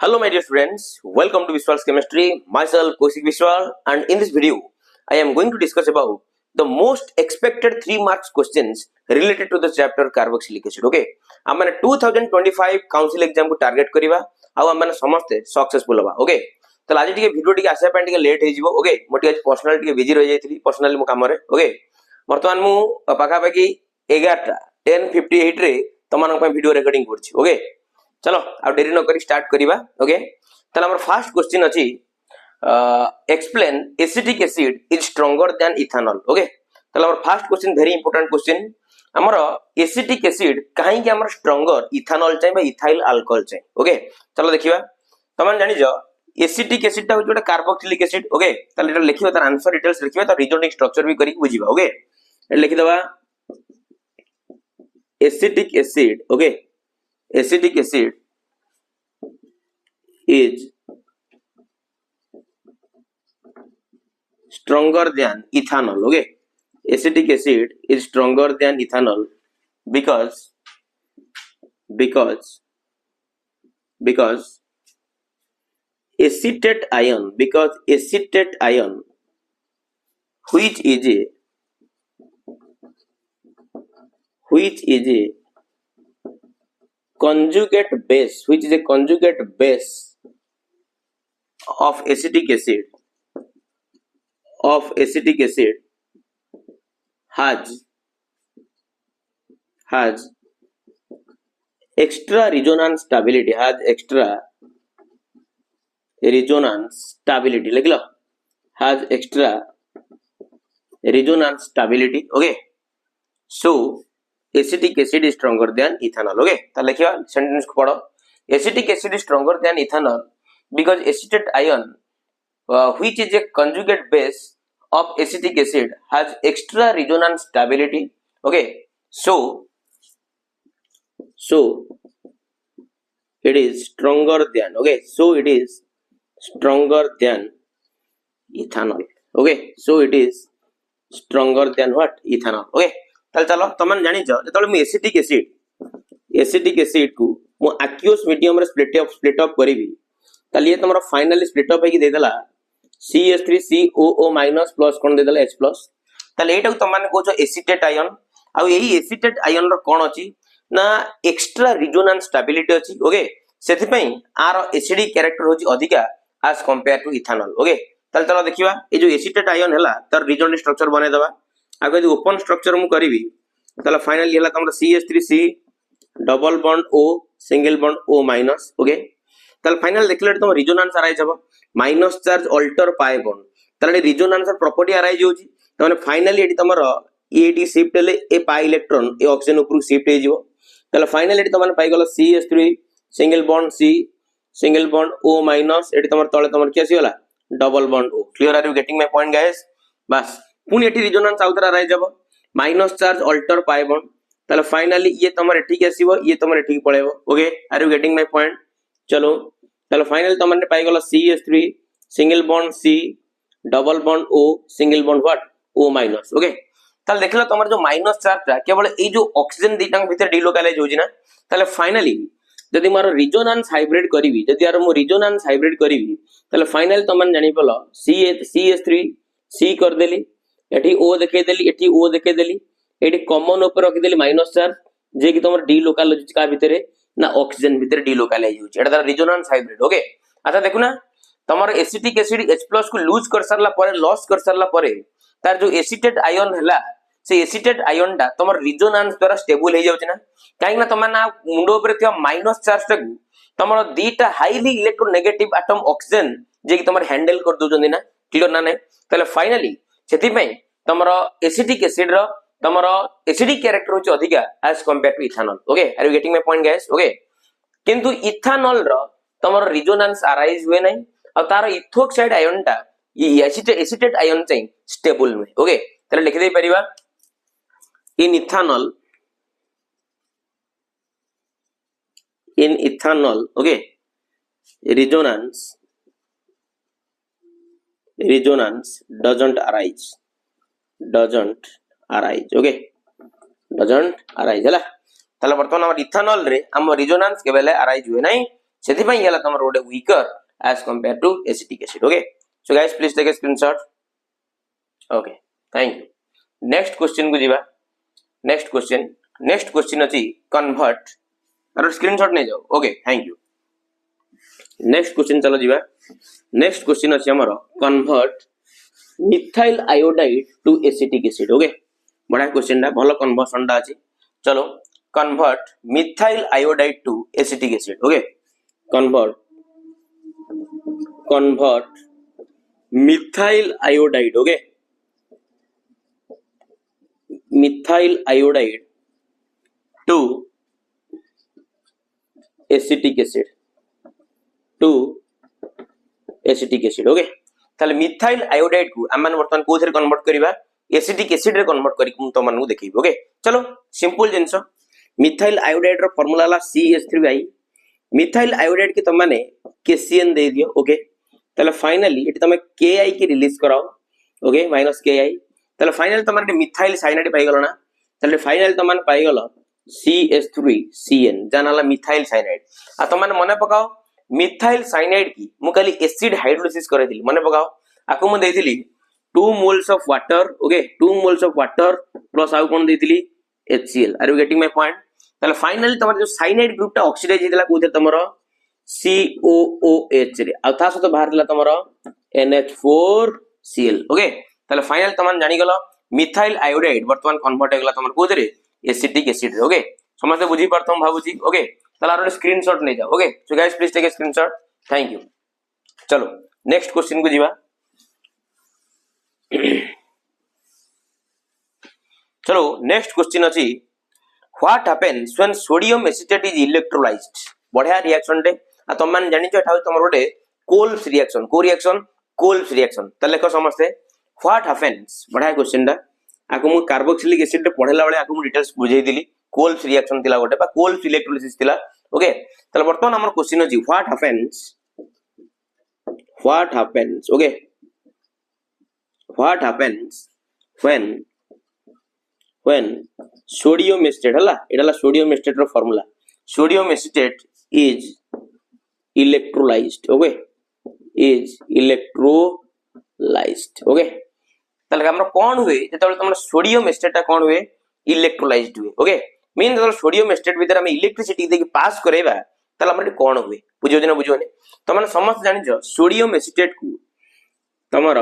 Hello my dear friends, welcome to Vishwal's Chemistry. Myself Kaushik Vishwal, and in this video I am going to discuss about the most expected 3 marks questions related to the chapter carboxylic acid. Okay, आमने 2025 council exam को target करिवा आ आमने समस्त successful होबा. Okay, तो आज टिके video टिके आसे पय टिके लेट हे जिवो. ओके, मोटी आज पर्सनल टिके बिजी रह जायथिली पर्सनली मो काम रे. ओके, वर्तमान मु पाखा पाखी 11टा 10:58 रे तमान पय वीडियो रिकॉर्डिंग करछि. ओके, चलो आ देरी न करी स्टार्ट करिवा. ओके, तले हमर फर्स्ट क्वेश्चन अछि explain acetic acid is stronger then ethanol. Okay, तले हमर first question very important question. हमर एसिटिक एसिड काहे कि हमर स्ट्रॉन्गर इथेनॉल चाहि बा इथाइल अल्कोहल चाहि. ओके, चलो देखिबा. तमन जानि जो एसिटिक एसिड ता होय कार्बोक्सिलिक एसिड. ओके, तले एटा लिखिबा तार आंसर डिटेल्स लिखिबा त रिजोनिंग स्ट्रक्चर भी करी बुझिबा. ओके, एटा लिखि दबा acetic acid. Okay, acetic acid is stronger than ethanol. Okay, acetic acid is stronger than ethanol because acetate ion which is a conjugate base of acetic acid has extra resonance stability. लिख लो, has extra resonance stability. Okay, so acetic acid is stronger than ethanol. Okay, तो लिखिए sentence को पढ़ो. Acetic acid is stronger than ethanol because acetate ion which is a conjugate base of acetic acid has extra resonance stability. Okay, so it is stronger than. Okay, so it is stronger than ethanol. Okay, so it is stronger than what? Ethanol. Okay, ताल चलो तमन जानि छ जतले मु acetic acid को मु aqueous medium रे split up करिवि ताल ये तमरो फाइनली स्प्लिट अप हे कि दे देला CH3COO- प्लस कोन दे देला H प्लस. ताल एटा तमन को छ एसिटेट आयन. आ एही एसिटेट आयन रो कोन अछि ना एक्स्ट्रा रिजोनेंस स्टेबिलिटी अछि. ओके, सेथि पई आर एसिडिक कैरेक्टर होछि अधिका as compare to ethanol. Okay, ताल चलो देखिबा ए जो एसिटेट आयन हला तार रिजोनेंस स्ट्रक्चर बने दबा. आगे जो ओपन स्ट्रक्चर मु करिवि तला फाइनली हला तमरा CH3C double bond O single bond O-. Okay, तल फाइनल देखले तम रिजोनेंस अराइज हबो minus charge alter pi bond. तले रिजोनेंस प्रॉपर्टी अराइज होची तने फाइनली एटी तमरो एटी शिफ्ट ले ए पाई इलेक्ट्रॉन ए ऑक्सीजन ऊपर शिफ्ट हे जिवो. तले फाइनली एटी तमन पाई गलो CH3 single bond C single bond O-. एटी तमर तळे तमर केसी होला double bond O. Clear? Are you getting my point guys? बस पुनी एटी रिजोनेंस आउथरा राइ जब minus charge alter pi bond. तले फाइनली ये तमर एठी के आसीबो ये तमर एठी पळेबो. Okay, are you getting my point? चलो तले फाइनली तमने पाई गलो CH3 single bond C double bond O single bond what O-. Okay, तले देखला तमर जो माइनस चार्ज ता केवल ए जो ऑक्सीजन दीटांग भीतर डिलोकलाइज होजी ना. तले फाइनली जदि मारो रिजोनेंस हाइब्रिड करिवि जदि यार मो रिजोनेंस हाइब्रिड करिवि तले फाइनली तमन जानि पलो CH3 C कर देली एठी O देखे देली एठी O देखे देली एठी कॉमन ऊपर रखि देली माइनस चार्ज जे कि तमर डिलोकलाइज का भीतर ना ऑक्सीजन भीतर डिलोकलाइज होची. एटा रिजोनेंस हाइब्रिड. ओके, अच्छा देखु ना तमर एसिटिक एसिड H+ को लूज कर सरला परे लॉस कर सरला परे तार जो एसिटेट आयन हैला से एसिटेट आयन टा तमर रिजोनेंस द्वारा स्टेबल हे जाउची ना. काहे ना तमन ना मुंडो ऊपर थिया माइनस चार्ज टा तमर दीटा हाईली इलेक्ट्रोनेगेटिव एटम ऑक्सीजन जे कि तमर हैंडल कर दोजंदी ना. क्लियर ना? नै तले फाइनली सेति पई तमर एसिटिक एसिड रो तमर एसिडिक कैरेक्टर होची अधिका as compare to ethanol. Okay, are you getting my point guys? Okay, किंतु इथेनॉल रो तमर रिजोनेंस अराइज हुए नै और तार इथोक्साइड आयन टा ये एसिटेट आयन चाहिँ स्टेबल नुहे. ओके, तले लिखि दे परिबा in ethanol. Okay, resonance doesn't arise. Okay, doesn't arise. हला ताले वर्तमान हम इथेनॉल रे हम रिजोनेंस केबेले अराइज हुए नै. सेति पई हला तमर गोटे weaker as compared to acetic acid. Okay, so guys please take a screenshot. Okay, thank you. Next question को जीवा. next question अछि convert और स्क्रीनशॉट नहीं जाओ. Okay, thank you. next question चलो जीवा. next question अछि हमर convert methyl iodide to acetic acid. Okay, बड़ा क्वेश्चन दा भलो कन्वर्सन दा अछि. चलो convert methyl iodide to acetic acid. Okay, convert methyl iodide. Okay, methyl iodide to acetic acid. Okay, ताले मिथाइल आयोडाइड को आमान वर्तमान कोथरे कन्वर्ट करिबा एसिटिक एसिड रे कन्वर्ट करी हम तो मानू देखिबो. ओके, चलो सिंपल जिंस मिथाइल आयोडाइड रो फार्मूला ला CH3 मिथाइल आयोडाइड के तमाने KCN दे दियो. ओके, ताले फाइनली एटी तमे KI के रिलीज कराओ. ओके, माइनस KI ताले फाइनल तमाने मिथाइल साइनाइड पाई गलो ना. ताले फाइनल तमाने पाई गलो CH3CN जानाला मिथाइल साइनाइड. आ तमाने मने पकाओ मिथाइल साइनाइड की मु खाली एसिड हाइड्रोलिसिस करे दिली. मने पकाओ आको मु देइथिली 2 moles of water. Okay, 2 moles of water plus आउ कोन देइथिली HCl. Are you getting my point? ताले फाइनली तमर जो साइनाइड ग्रुप टा ऑक्सीडाइज हेतला कोथे तमर COOH रे आ ता सतो बाहर दिला तमर NH4Cl. ओके, ताले फाइनल तमन जानि गलो मिथाइल आयोडाइड वर्तमान कन्वर्ट हेगला तमर कोथे रे एसिटिक एसिड रे. ओके, समझते बुझी परथम भाबुची. ओके, ताले आरो स्क्रीनशॉट नै जाओ. Okay, so guys please take a screenshot. Thank you. चलो नेक्स्ट क्वेश्चन को जीवा. चलो नेक्स्ट क्वेश्चन अछि what happens when sodium acetate is electrolysed. बढ़िया रिएक्शन टे आ तुम मान जानि छ ठाउ तमर गोटे कोल्स रिएक्शन. को रिएक्शन? Kolbe's reaction. त लेखो समझते व्हाट हैपेंस. बढ़िया क्वेश्चन दा आको मु कार्बोक्सिलिक एसिड रे पढेला बेले आको मु डिटेल्स बुझेई दिली. कोल्स रिएक्शन तिला गोटे बा कोल्स इलेक्ट्रोलाइसिस तिला. ओके, तले वर्तमान हमर क्वेश्चन अछि what happens. Okay, what happens when sodium acetate हला एडला sodium acetate रो formula. sodium acetate is electrolyzed. okay, is electrolyzed. okay, तले हमर कोन हुए जेतबे तमर सोडियम एसिटेट ता कोन हुए इलेक्ट्रोलाइज्ड हुए. ओके, मीन जेतबे सोडियम एसिटेट भीतर हम इलेक्ट्रिसिटी देके पास करेबा तले हमर कोन हुए बुझियो दिन बुझियो ने. त माने समस्त जानि छ सोडियम एसिटेट को तमर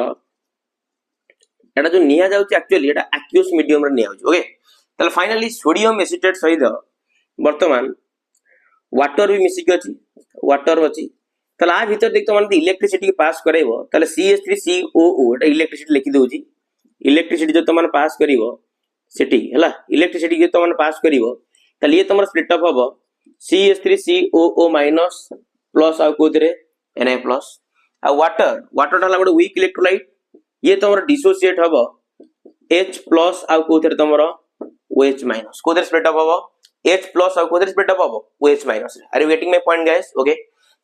एटा जो निया जाउची एक्चुअली एटा एक्वियस मीडियम रे निया जाउची. ओके, तले फाइनली सोडियम एसिटेट सहित वर्तमान वाटर भी मिसिक अछि. वाटर अछि तले आ भीतर देख त माने इलेक्ट्रिसिटी के पास करैबो तले CH3COO एटा इलेक्ट्रिसिटी लिखि देउची. इलेक्ट्रिसिटी जो तमन पास करिवो सेठी हला इलेक्ट्रिसिटी जो तमन पास करिवो तले ये तमर स्प्लिट अप हबो CH3COO माइनस प्लस आ कोथरे Na प्लस आ वाटर हला गोटे वीक इलेक्ट्रोलाइट. ये तमर डिसोसिएट हबो H प्लस आ कोथरे तमर OH माइनस. कोथरे स्प्लिट अप हबो H प्लस आ कोथरे स्प्लिट अप हबो OH माइनस. Are you getting my point guys? Okay,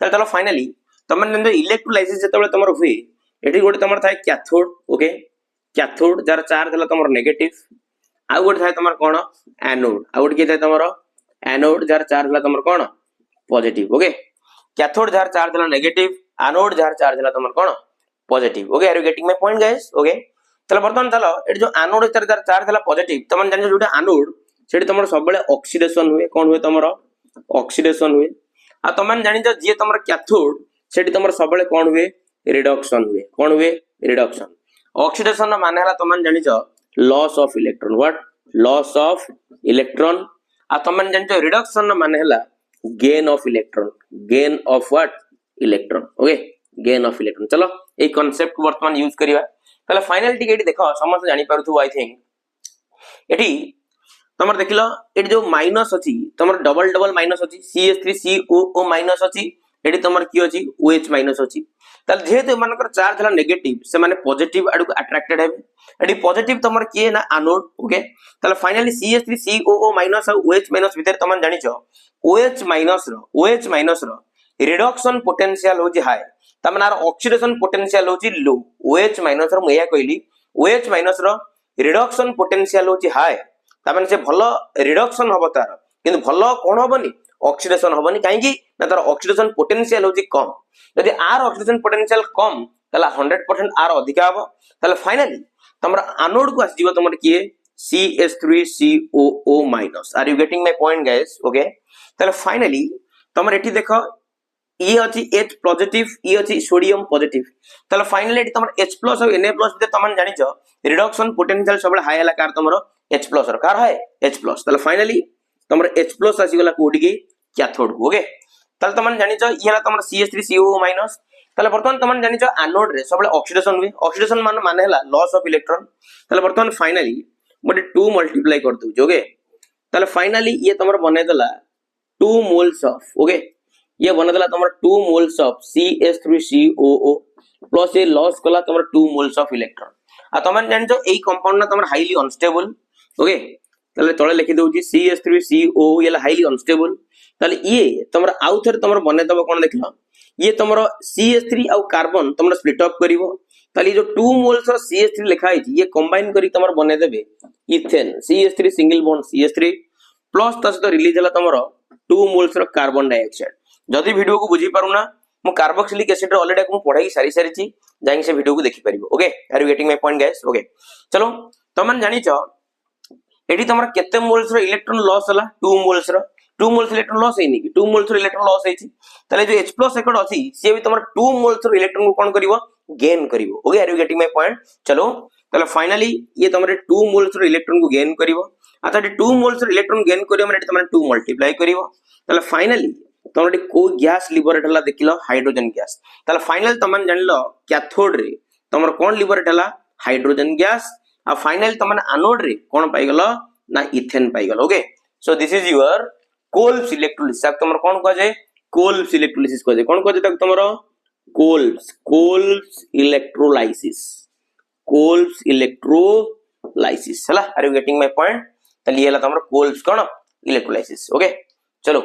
तले फाइनली तमन नंद इलेक्ट्रोलाइसिस जेतबे तमर हुए एठी गोटे तमर थाय कैथोड. ओके, कैथोड जार चार्ज हला तमर नेगेटिव आ गोटे थाय तमर कोन एनोड आ गोटे के थाय तमर एनोड जार चार्ज हला तमर कोन पॉजिटिव. ओके, कैथोड जार चार्ज हला नेगेटिव एनोड जार चार्ज हला तमर कोन positive. Okay, are you getting my point guys? Okay, तले बर्तमान चलो एटी जो एनोड जार चार्ज हला पॉजिटिव तमन जानि जोटा एनोड सेठी तमर सब बेले ऑक्सीडेशन हुए. कोन हुए तमर ऑक्सीडेशन हुए. आ तमन जानि जो जे तमर कैथोड सेठी तमर सब बेले कोन हुए रिडक्शन हुए. कोन हुए रिडक्शन. ऑक्सीडेशन रा माने हला तमन जानि जो loss of electron. What? Loss of electron. आ तमन जानि जो रिडक्शन रा माने हला gain of electron. Gain of what? Electron. Okay, gain of electron. चलो ए कांसेप्ट को वर्तमान यूज करिवा. तले फाइनल टिक एटी देखो समस्त जानि पारथु. आई थिंक एटी तमर देखिलो एटी जो माइनस अछि तमर डबल माइनस अछि CH3COO माइनस अछि. एटी तमर की अछि OH माइनस अछि. तले जेहेतु मानकर चार्ज हला नेगेटिव से माने पॉजिटिव आडू अट्रैक्टेड हेबे. एटी पॉजिटिव तमर की ना एनोड. ओके, तले फाइनली CH3COO माइनस और OH माइनस भीतर तमन जानि छ OH माइनस रो रिडक्शन पोटेंशियल होची हाई तमनार ऑक्सीडेशन पोटेंशियल होची लो. OH माइनस रो मया कहली OH माइनस रो रिडक्शन पोटेंशियल होची हाई तमन से भलो रिडक्शन हबो तार किंतु भलो कोन हबनी ऑक्सीडेशन होबनी काहेकि ना तार ऑक्सीडेशन पोटेंशियल होची कम यदि आर ऑक्सीडेशन पोटेंशियल कम तला 100% आर अधिका हबो तला फाइनली तमरा एनोड को आसी जीवो तमर किए CH3COO minus are you getting my point guys okay तला फाइनली तमर एठी देखो ये अछि H पॉजिटिव ये अछि सोडियम पॉजिटिव तला फाइनली एठी तमर H+ और Na+ दे तमन जानि छ रिडक्शन पोटेंशियल सबले हाई हला कार तमरो H+ और कार है H+ तला फाइनली तमर H+ आसी गला कोडी के कैथोड को ओके तला तमन जानि छ ये हला तमर CH3COO माइनस तला वर्तमान तमन जानि छ एनोड रे सबले ऑक्सीडेशन हुए ऑक्सीडेशन माने हला लॉस ऑफ इलेक्ट्रॉन तला वर्तमान फाइनली मोटे 2 मल्टीप्लाई कर दउ ओके तला फाइनली ये तमर बने दला 2 मोल्स ऑफ ओके ये बना दला तमर 2 मोल्स ऑफ CH3COO प्लस ये लॉस कला तमर 2 मोल्स ऑफ इलेक्ट्रॉन आ तमन जानि छ एई कंपाउंड ना तमर हाईली अनस्टेबल ओके तले तळे लिखि दउची CH3COO ये हाईली अनस्टेबल तले ये तमर आउ थर तमर बने दबो कोन देखलो ये तमर CH3 आउ कार्बन तमर स्प्लिट अप करिवो तले जो 2 मोल्स ऑफ CH3 लिखा है ये कंबाइन करी तमर बने देबे ethane CH3 single bond CH3 plus त सहित रिलीज हला तमर 2 मोल्स रो कार्बन डाइऑक्साइड जदि वीडियो को बुझी पारुना मु कार्बोक्सिलिक एसिड रो ऑलरेडी को पढाई सारी छी जाई से वीडियो को देखि परिबो okay are you getting my point guys okay चलो तमन जानि छ एडी तमरा केते मोल्स रो इलेक्ट्रॉन लॉस हला 2 मोल्स इलेक्ट्रॉन लॉस हेनी कि 2 मोल्स रो इलेक्ट्रॉन लॉस हेची तले जो H+ एकड अछि से भी तमरा 2 मोल्स रो इलेक्ट्रॉन को कोन करिवो गेन करिवो okay are you getting my point चलो तले फाइनली ये तमरे 2 मोल्स रो इलेक्ट्रॉन को गेन करिवो आता 2 मोल्स रो इलेक्ट्रॉन गेन करियो माने तमरा 2 मल्टीप्लाई करिवो तले फाइनली तमरे को गैस लिबरेट हला देखिलो हाइड्रोजन गैस तले फाइनल तमन जानलो कैथोड रे तमर कोन लिबरेट हला हाइड्रोजन गैस आ फाइनल तमन एनोड रे कोन पाई गलो ना इथेन पाई गलो okay so this is your Kolbe's electrolysis अब तमर कोन को जे कोल्ब्स इलेक्ट्रोलिसिस को जे कोन को जे तक तमर कोल्ब्स इलेक्ट्रोलाइसिस हला are you getting my point तली हला तमर कोल्ब्स कोन इलेक्ट्रोलाइसिस ओके चलो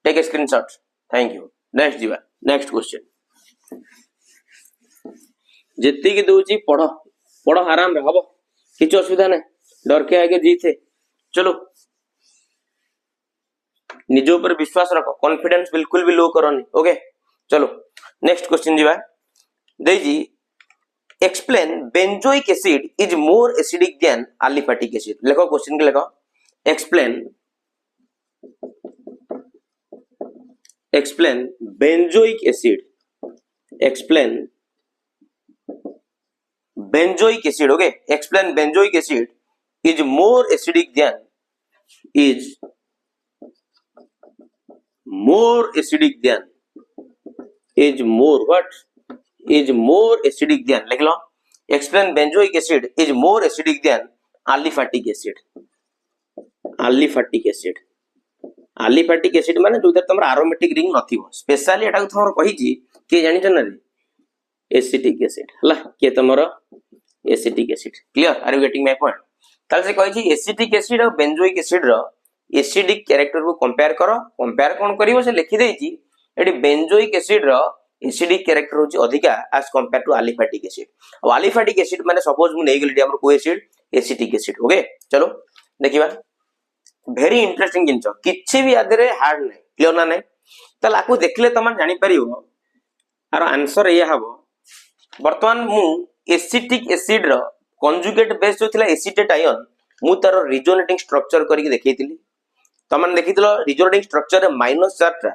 take a screenshot thank you next जीवा नेक्स्ट क्वेश्चन जेती की दोची पढ़ो पढ़ो आराम रे हबो किछ असुविधा नै डर के आगे जीते चलो निजो पर विश्वास रखो कॉन्फिडेंस बिल्कुल भी लो करनी ओके चलो नेक्स्ट क्वेश्चन जीवा देजी explain benzoic acid is more acidic than aliphatic acid लिखो क्वेश्चन के लिखो explain benzoic acid okay explain benzoic acid is more acidic than लिख लो explain benzoic acid is more acidic than aliphatic acid माने जो तमर aromatic ring नथिबो specially एटा तमर कहि जी के जानि छ ना रे एसिटिक एसिड हला के तमर acetic acid clear are you getting my point ताल से कहि जी एसिटिक एसिड और बेंजोइक एसिड रो एसिडिक कैरेक्टर को कंपेयर करो कंपेयर कोन करिवो से लिखि देई छी एडी बेंजोइक एसिड रो एसिडिक कैरेक्टर होची अधिका as compare to aliphatic acid और एलिफैटिक एसिड माने सपोज मु नै गेली हमर को एसिड एसिटिक एसिड ओके चलो देखिबा वेरी इंटरेस्टिंग जिंस किछि भी आदरे हार्ड नै क्लियर ना नै तला को देखले तमन जानि परिबो आर आंसर ये हबो वर्तमान मु एसिटिक एसिड रो कंजुगेट बेस जो थिला एसिटेट आयन मु तार रिजोनेटिंग स्ट्रक्चर करी देखैतिली तमन देखितलो रिजोनेटिंग स्ट्रक्चर रे माइनस चार्ज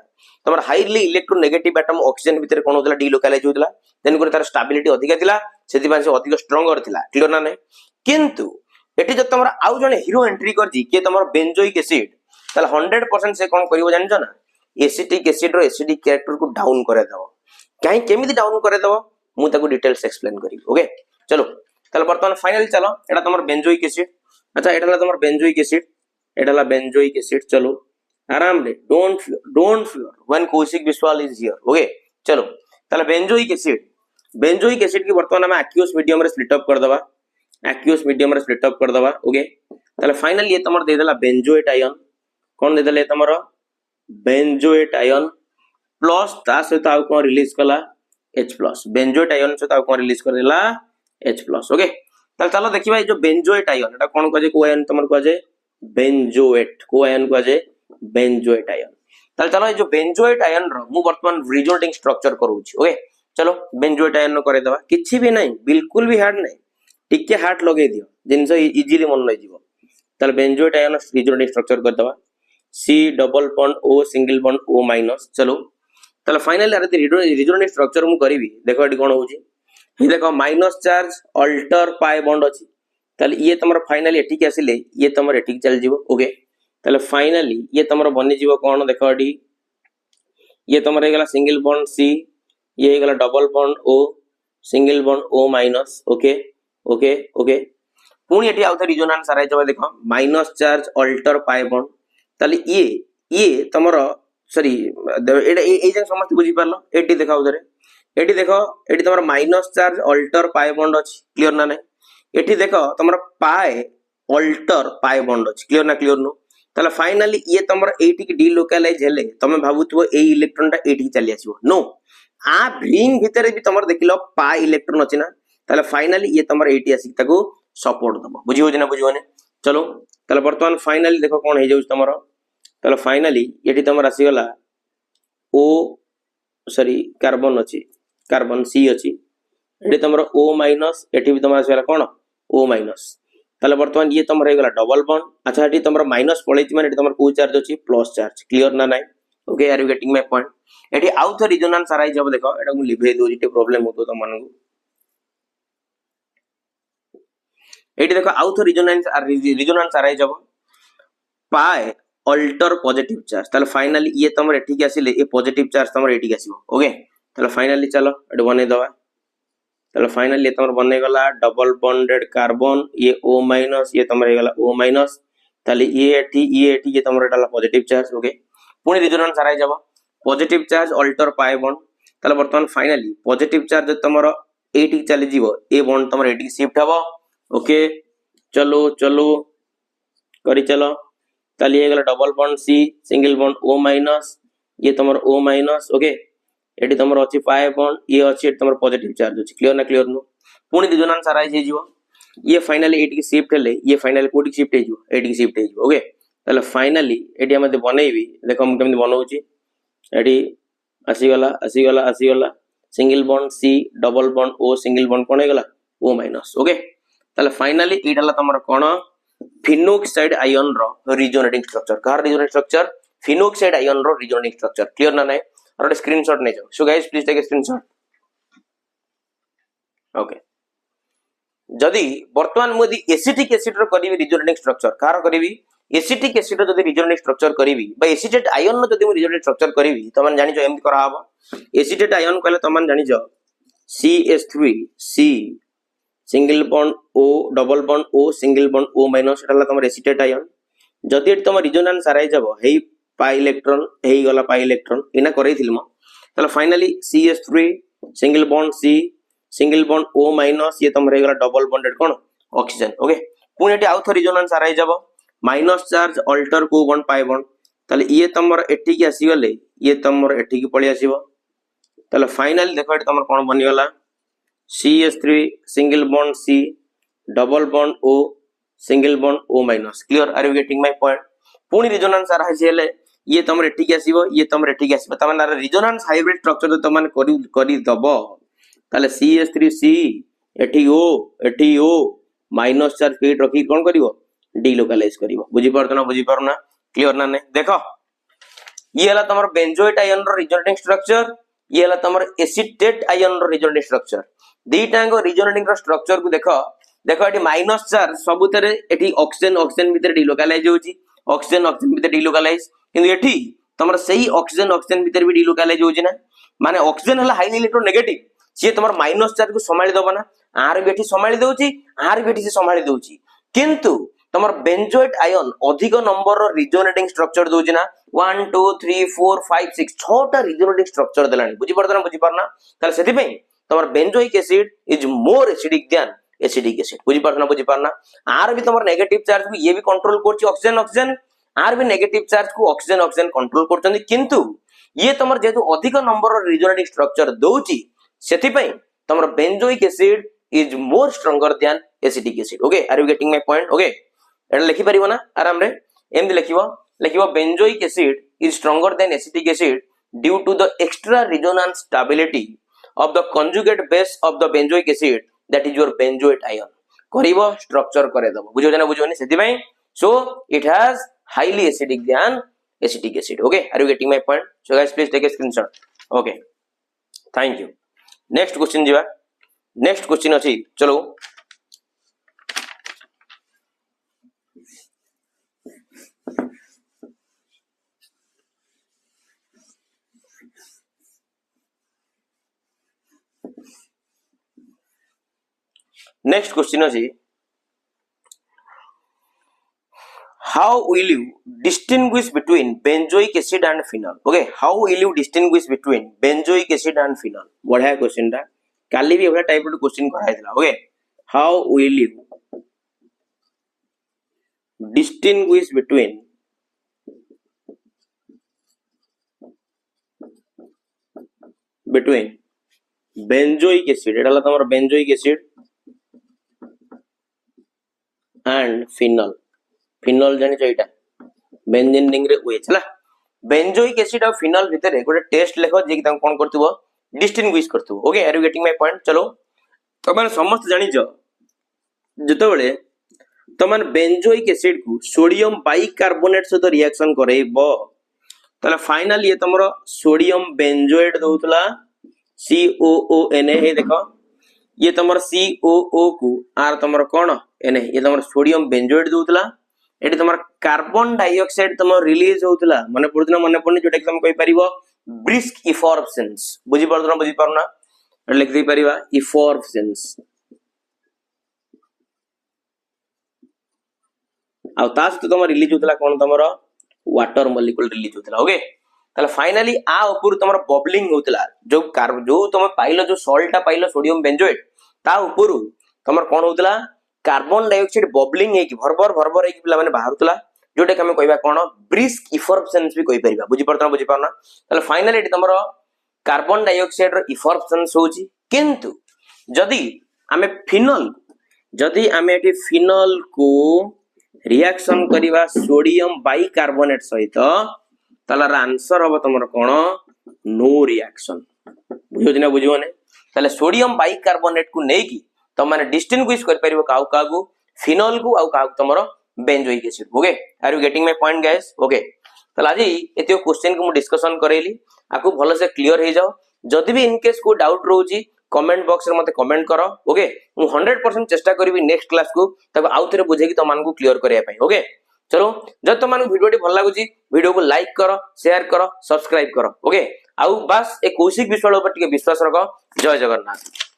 तमर हाईली इलेक्ट्रोनेगेटिव एटम ऑक्सीजन भीतर कोन होतला डीलोकलाइज होतला देन को तार स्टेबिलिटी अधिका थिला सेति से अधिक स्ट्रांगर थिला क्लियर ना नै किंतु एटी जब तमरा आउ जने हीरो एंट्री करजी के तमर बेंजोइक एसिड तले 100% से कोन करिवो जानि छ ना एसिटिक एसिड रो एसिडिक कैरेक्टर को डाउन करे दबो काहे केमिति डाउन करे दबो मु ताको डिटेल्स एक्सप्लेन करी ओके चलो तले वर्तमान फाइनल चलो एटा तमर बेंजोइक एसिड अच्छा एटा तमर बेंजोइक एसिड एटा बेंजोइक एसिड चलो आराम रे don't fear when Kaushik Vishwal is here okay चलो तले बेंजोइक एसिड की वर्तमान हम एक्वियस मीडियम रे स्प्लिट अप कर दबा ओके ताले फाइनल ये तमर दे देला बेंजोएट आयन कोन दे देले तमर बेंजोएट आयन प्लस ता सहित आ कोन रिलीज कला H+ बेंजोएट आयन सहित आ कोन रिलीज कर देला H+ ओके ताले चलो देखिबा ए जो बेंजोएट आयन एटा कोन को जे को आयन तमर को जे बेंजोएट को आयन को जे बेंजोएट आयन ताले चलो जो बेंजोएट आयन रो मु वर्तमान रिजोनेटिंग स्ट्रक्चर करूची ओके चलो बेंजोएट आयन नो करे दवा किछि भी नहीं बिल्कुल भी हार्ड नहीं टिके हार्ट लगे दियो जिनसे इजीली मन लई जीवो ताले बेंजोएट आयन रिजोनेटिंग स्ट्रक्चर कर दवा C double bond O single bond O minus चलो ताले फाइनली अरे रिजोनेटिंग स्ट्रक्चर मु करबी देखो एटी कोन होउची ये देखो minus charge alter pi bond अछि ताले ये तमरो फाइनली एठी के आसिले ये तमरो एठी चल जीवो ओके ताले फाइनली ये तमरो बनि जीवो कोन देखो एठी ये तमरो हे गला सिंगल बॉन्ड C ये हे गला double bond O single bond O minus okay okay okay पुणी एठी आउथे रिजोनेंस आराय जबा देखो minus charge alter pi bond ताले ये तमरो सॉरी ए जे समस्त बुझी परलो एठी देखाउ दरे एठी देखो एठी तमरो minus charge alter pi bond अछि क्लियर ना नहीं एठी देखो तमरो पाई अल्टर पाई बॉन्ड अछि क्लियर ना क्लियर नो ताले फाइनली ये तमरो एठी की डिलोकलाइज हेले तमे भाबुथबो ए इलेक्ट्रॉन टा एठी चली आसीबो नो आ रिंग भितरे भी तमरो देखिलो पाई इलेक्ट्रॉन अछि ना ताले फाइनली ये तमरो एठी आसी ताको सपोर्ट दबो बुझी हो जे ना बुझिबोने चलो ताले वर्तमान फाइनली देखो कोन हे जाउ तमरो ताले फाइनली एठी तमरो आसी गला O सॉरी कार्बन अछि कार्बन C अछि एठी तमरो O माइनस एठी भी तमरो आसी गला कोन O माइनस ताले वर्तमान ये तमरो हे गला डबल बॉन्ड अच्छा एठी तमरो माइनस पळैति माने एठी तमरो को चार्ज अछि प्लस चार्ज क्लियर ना नाइ okay are you getting my point एठी आउथ रिजोनेंस आराय जब देखो एटा को लिभे दोजी टे प्रॉब्लम होतो त मानू एठी देखो आउथ रिजोनेंस आराय जब पाई अल्टर पॉजिटिव चार्ज ताले फाइनली ये तमरो एठी के आसीले ए पॉजिटिव चार्ज तमरो एठी के आसीबो ओके ताले फाइनली चलो एटा बने दवा ताले फाइनली ये तमरो बने गला डबल बॉन्डेड कार्बन ये O माइनस ये तमरो हे गला O माइनस ताले ये एठी ये तमरो एटा पॉजिटिव चार्ज ओके पुणी रिजोनेंस आराय जाबो positive charge alter pi bond ताले वर्तमान फाइनली पॉजिटिव चार्ज तमरो एठी चली जीवो ए बॉन्ड तमरो एठी शिफ्ट हबो ओके चलो चलो करी चलो ताले हे गला double bond C single bond O minus ये तमरो O माइनस ओके एठी तमरो अछि पाई बॉन्ड ये अछि एठी तमरो पॉजिटिव चार्ज अछि क्लियर ना क्लियर नो पुणी रिजोनेंस आराय जे जीवो ये फाइनली एठी शिफ्ट हेले ये फाइनली कोठी शिफ्ट हे जीवो एठी शिफ्ट हे जीवो ओके ताले फाइनली एठी हम बनैबी देखो हम केमि बनौची एठी आसी गला single bond C double bond O single bond कोन हे गला O माइनस ओके ताले फाइनली एटाला तमरो कोन फिनोक्साइड आयन रो रिजोनेटिंग स्ट्रक्चर कार रिजोनेटिंग स्ट्रक्चर फिनोक्साइड आयन रो रिजोनेटिंग स्ट्रक्चर क्लियर ना नाइ और स्क्रीनशॉट नै जाओ so guys please take a screenshot okay जदी वर्तमान मोदी एसिटिक एसिड रो करिवि रिजोनेटिंग स्ट्रक्चर कार करिवि एसिटिक एसिड रो जदी रिजोनेटिंग स्ट्रक्चर करिवि बा एसिटेट आयन रो जदी रिजोनेटिंग स्ट्रक्चर करिवि तमन जानि जो एमति करा हबो एसिटेट आयन कहले तमन जानि जो CH3 C single bond O double bond O single bond O minus एटाला तमर एसिटेट आयन जदी एट तमर रिजोनेंस आराय जाबो हेई पाई इलेक्ट्रॉन हेई गला पाई इलेक्ट्रॉन इना करैथिल म तला finally CH3 single bond C single bond O minus ये तमर हे गला डबल बॉन्डेड कोन ऑक्सीजन ओके पुणी एटी आउथ रिजोनेंस आराय जाबो माइनस चार्ज अल्टर को बॉन्ड पाई बॉन्ड तले ये तमर एठी के आसी गले ये तमर एठी के पळी आसीबो तले फाइनली देखो एटी तमर कोन बनि गला CH3 single bond C double bond O single bond O minus clear are you getting my point पुणी रिजोनेंस आराय जेले ये तमर एठी के आसीबो ये तमर एठी के आसीबो तमन रिजोनेंस हाइब्रिड स्ट्रक्चर तमन करी दबो ताले CH3C एठी O माइनस चार्ज पेट रखी कोन करिवो डिलोकलाइज करिवो बुझी परना क्लियर ना नै देखो ये हला तमर बेंजोएट आयन रो रिजोनेटिंग स्ट्रक्चर ये हला तमर एसिटेट आयन रो रिजोनेटिंग स्ट्रक्चर दीटांगो रिजोनेटिंग रो स्ट्रक्चर को देखो देखो एटी माइनस चार्ज सबुतरे एटी ऑक्सीजन भीतर डिलोकलाइज होची ऑक्सीजन भीतर डिलोकलाइज किंतु एटी तमर सही ऑक्सीजन भीतर भी डिलोकलाइज होची ना माने ऑक्सीजन हला हाईली इलेक्ट्रोनेगेटिव से तमर माइनस चार्ज को संभाली दबो ना आर भी एटी संभाली दोची आर भी एटी से संभाली दोची किंतु तमर बेंजोएट आयन अधिक नंबर रो रिजोनेटिंग स्ट्रक्चर दोची ना 1 2 3 4 5 6 6टा रिजोनेटिंग स्ट्रक्चर देलानी बुझी परना ताले सेति पई तमर benzoic acid is more acidic then acidic acid बुझी परना आर भी तमर नेगेटिव चार्ज को ये भी कंट्रोल करछि ऑक्सीजन आर भी नेगेटिव चार्ज को ऑक्सीजन कंट्रोल करछन्ती किंतु ये तमर जेतु अधिक नंबर रो रिजोनेटिंग स्ट्रक्चर दोची सेति पई तमर benzoic acid is more stronger than acidic acid okay are you getting my point okay एटा लिखि परिबो ना आराम रे एमदी लिखिबो लिखिबो benzoic acid is stronger than acetic acid due to the extra resonance stability of the conjugate base of the benzoic acid that is your benzoate ion करिवो स्ट्रक्चर करे दबो बुझो ना बुझोनी सेति भाई so it has highly acidic than acetic acid. Okay, are you getting my point? So guys please take a screenshot. Okay, thank you. Next question जीवा. Next question अछि चलो next question is how will you distinguish between benzoic acid and phenol? Okay, how will you distinguish between benzoic acid and phenol? बढ़िया question था काली भी एवढा type रो question कराइतला. Okay, how will you distinguish between benzoic acid एटाला तमर benzoic acid and phenol. phenol जानि चइटा बेंजीन रिंग रे हुए चला बेंजोइक एसिड और phenol भितर गोटे टेस्ट लेखो जे कि तम कोन करथिबो डिस्टिंग्विश करथिबो. Okay, are you getting my point? चलो तमन समस्त जानि छ जतो बेले तमन बेंजोइक एसिड को सोडियम बाइकार्बोनेट से तो रिएक्शन करेइबो तले फाइनली ये तमरो सोडियम बेंजोएट दोतला COON. हे देखो ये तमर COO को आर तमर कोन एने ये तमर सोडियम बेंजोएट दोतला एटी तमर कार्बन डाइऑक्साइड तमर रिलीज होतला माने पडुना माने पडनी जोटा कि तुम कहि परिबो ब्रिस्क इफॉर्प्शंस. बुझी पारना लिख दे परिबा इफॉर्प्शंस आ तास तो तमर रिलीज होतला कोन तमर वाटर मॉलिक्यूल रिलीज होतला. ओके, ताले फाइनली आ ऊपर तमर बबलिंग होतला जो तुम पाइलो जो सॉल्टटा पाइलो सोडियम बेंजोएट ता ऊपर तमर कोन होतला कार्बन डाइऑक्साइड बबलिंग है कि भरभर है कि पिला माने बाहरतला जोटे कि हम कहबा कोन ब्रिस्क इफॉर्प्शंस भी कहि परिबा. बुझी पारना ताले फाइनली एटी तमर कार्बन डाइऑक्साइड रो इफॉर्प्शंस होची. किंतु जदी आमे एटी फिनल को रिएक्शन करिवा सोडियम बाइकार्बोनेट सहित तालार आंसर हम तमर कोन नो रिएक्शन. बुझो ना बुझोने ताले सोडियम बाइकार्बोनेट को नै कि तम माने डिस्टिंग्विश कर परिबो काउ कागु फिनल को आउ काउ तमरो benzoic acid. Okay, are you getting my point guys? Okay, ताले आज एतियो क्वेश्चन को मु डिस्कशन करेली आकु भलो से क्लियर हे जाओ. जदी भी इन केस को डाउट रहउची कमेंट बॉक्स रे मते कमेंट करो. ओके, मु 100% चेष्टा करबी नेक्स्ट क्लास को तब आउ थरे बुझे कि तमान को क्लियर करिया पई. ओके, चलो जब तमान को वीडियो भल लागुची वीडियो को लाइक करो, शेयर करो, सब्सक्राइब करो. ओके, आउ बस ए कौशिक विश्वास ऊपर टिके विश्वास रखो. जय जगन्नाथ.